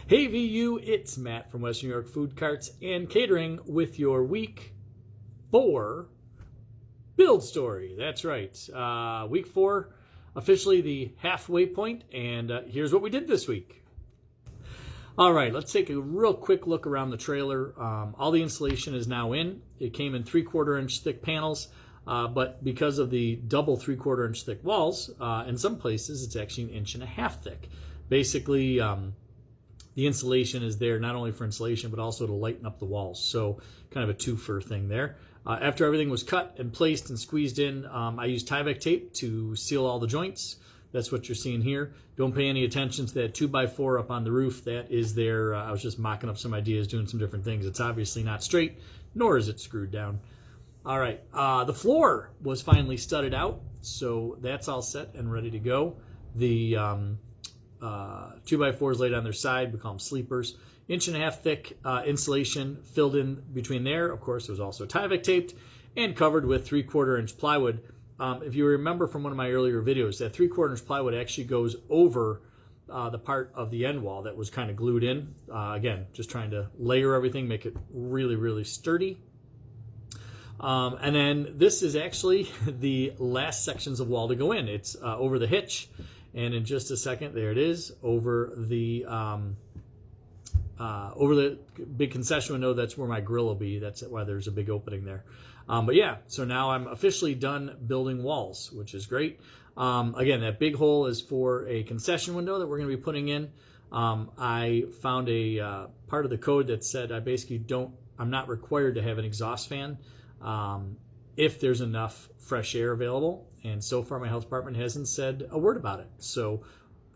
Hey VU, it's Matt from Western New York Food Carts and Catering with your week 4 build story. That's right. Week 4, officially the halfway point, and here's what we did this week. All right, let's take a real quick look around the trailer. All the insulation is now in. It came in 3/4 inch thick panels, but because of the double 3/4 inch thick walls, in some places it's actually 1.5 inches thick. Basically, the insulation is there not only for insulation, but also to lighten up the walls. So kind of a two-for thing there. After everything was cut and placed and squeezed in, I used Tyvek tape to seal all the joints. That's what you're seeing here. Don't pay any attention to that 2x4 up on the roof. That is there. I was just mocking up some ideas, doing some different things. It's obviously not straight, nor is it screwed down. All right, the floor was finally studded out, so that's all set and ready to go. The 2x4s laid on their side, we call them sleepers. 1.5 inch thick insulation filled in between there. Of course, it was also Tyvek taped and covered with 3/4 inch plywood. If you remember from one of my earlier videos, that 3/4 inch plywood actually goes over the part of the end wall that was kind of glued in. Again, just trying to layer everything, make it really, really sturdy. And then this is actually the last sections of wall to go in. It's over the hitch. And in just a second, there it is, over the big concession window. That's where my grill will be. That's why there's a big opening there. But yeah, so now I'm officially done building walls, which is great. Again, that big hole is for a concession window that we're going to be putting in. I found a part of the code that said I'm not required to have an exhaust fan if there's enough fresh air available. And so far, my health department hasn't said a word about it. So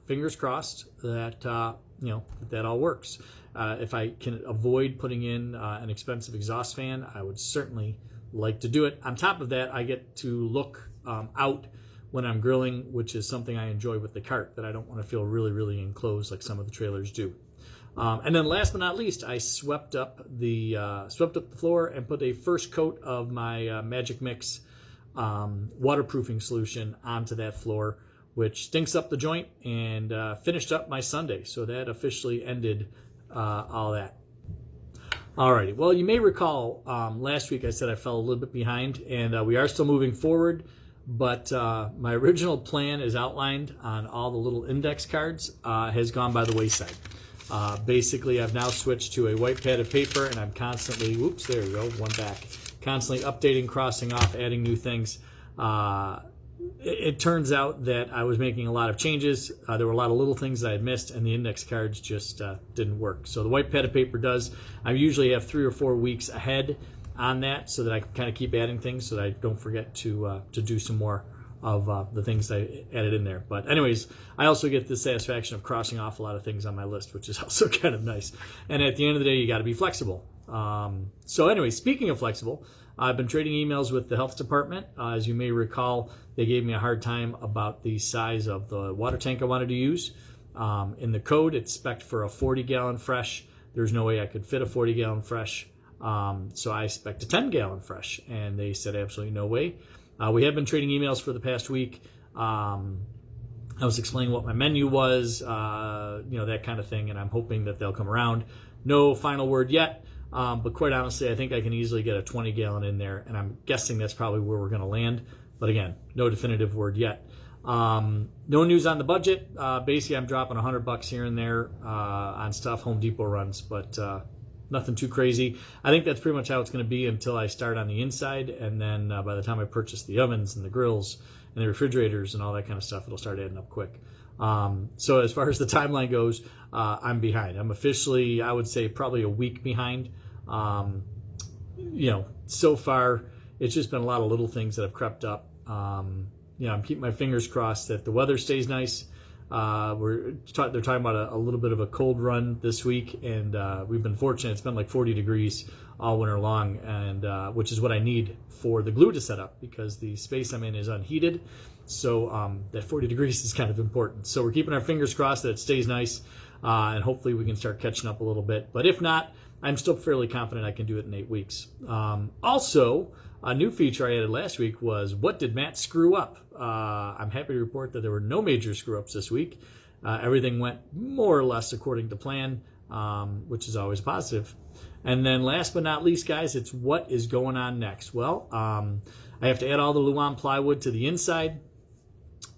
fingers crossed that that all works. If I can avoid putting in an expensive exhaust fan, I would certainly like to do it. On top of that, I get to look out when I'm grilling, which is something I enjoy with the cart, that I don't want to feel really, really enclosed like some of the trailers do. And then last but not least, I swept up the floor and put a first coat of my Magic Mix waterproofing solution onto that floor, which stinks up the joint, and finished up my Sunday. So that officially ended all that. Alrighty, well, you may recall last week I said I fell a little bit behind, and we are still moving forward, but my original plan is outlined on all the little index cards has gone by the wayside. Basically, I've now switched to a white pad of paper, and I'm constantly, whoops, there we go, one back, constantly updating, crossing off, adding new things. It turns out that I was making a lot of changes. There were a lot of little things that I had missed, and the index cards just didn't work. So the white pad of paper does. I usually have 3 or 4 weeks ahead on that, so that I can kind of keep adding things so that I don't forget to do some more of the things I added in there. But anyways, I also get the satisfaction of crossing off a lot of things on my list, which is also kind of nice. And at the end of the day, you got to be flexible. So anyway, speaking of flexible, I've been trading emails with the health department. As you may recall, they gave me a hard time about the size of the water tank I wanted to use. In the code, it's spec'd for a 40-gallon fresh. There's no way I could fit a 40-gallon fresh. So I spec'd a 10-gallon fresh, and they said absolutely no way. We have been trading emails for the past week. I was explaining what my menu was, that kind of thing, and I'm hoping that they'll come around. No final word yet, but quite honestly, I think I can easily get a 20-gallon in there, and I'm guessing that's probably where we're going to land. But again, no definitive word yet. No news on the budget. Basically, I'm dropping $100 here and there on stuff Home Depot runs, but nothing too crazy. I think that's pretty much how it's going to be until I start on the inside, and then by the time I purchase the ovens and the grills and the refrigerators and all that kind of stuff, it'll start adding up quick. So as far as the timeline goes, I'm behind. I'm officially, I would say, probably a week behind. So far, it's just been a lot of little things that have crept up. I'm keeping my fingers crossed that the weather stays nice. They're talking about a little bit of a cold run this week, and we've been fortunate. It's been like 40 degrees all winter long, and which is what I need for the glue to set up, because the space I'm in is unheated. So that 40 degrees is kind of important. So we're keeping our fingers crossed that it stays nice, and hopefully we can start catching up a little bit. But if not, I'm still fairly confident I can do it in 8 weeks. Also, a new feature I added last week was, what did Matt screw up? I'm happy to report that there were no major screw-ups this week. Everything went more or less according to plan. which is always positive. And then last but not least, guys, it's what is going on next. Well, I have to add all the Luan plywood to the inside.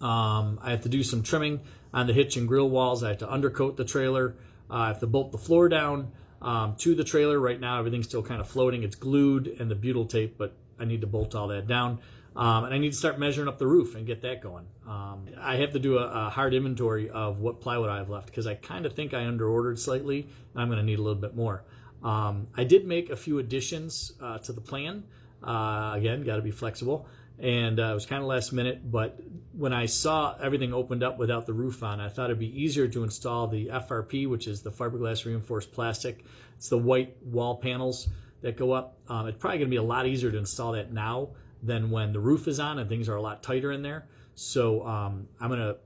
I have to do some trimming on the hitch and grill walls. I have to undercoat the trailer. I have to bolt the floor down to the trailer. Right now, everything's still kind of floating. It's glued and the butyl tape, but I need to bolt all that down. And I need to start measuring up the roof and get that going. I have to do a hard inventory of what plywood I have left because I kind of think I underordered slightly, and I'm going to need a little bit more. I did make a few additions to the plan. Again, got to be flexible. And it was kind of last minute, but when I saw everything opened up without the roof on, I thought it'd be easier to install the FRP, which is the fiberglass reinforced plastic. It's the white wall panels that go up. It's probably going to be a lot easier to install that now than when the roof is on and things are a lot tighter in there. So I'm going to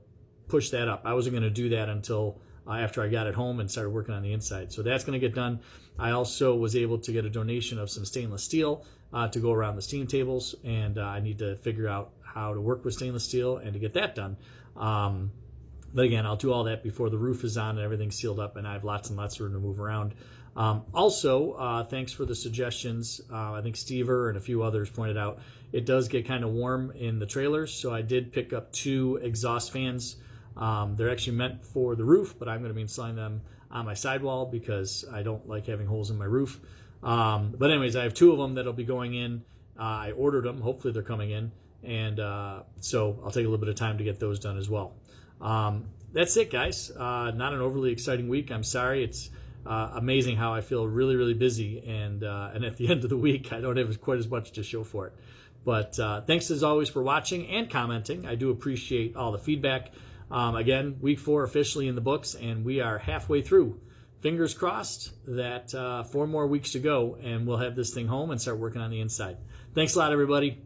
push that up. I wasn't going to do that until after I got it home and started working on the inside. So that's going to get done. I also was able to get a donation of some stainless steel to go around the steam tables, and I need to figure out how to work with stainless steel and to get that done. But again, I'll do all that before the roof is on and everything's sealed up and I have lots and lots of room to move around. Also, thanks for the suggestions. I think Stever and a few others pointed out it does get kind of warm in the trailers, so I did pick up 2 exhaust fans. They're actually meant for the roof, but I'm going to be installing them on my sidewall because I don't like having holes in my roof. But anyways, I have 2 of them that'll be going in. I ordered them. Hopefully they're coming in. And so I'll take a little bit of time to get those done as well. That's it, guys. Not an overly exciting week. I'm sorry. It's amazing how I feel really, really busy. And at the end of the week, I don't have quite as much to show for it. But thanks as always for watching and commenting. I do appreciate all the feedback. Again, week 4 officially in the books, and we are halfway through. Fingers crossed that 4 more weeks to go, and we'll have this thing home and start working on the inside. Thanks a lot, everybody.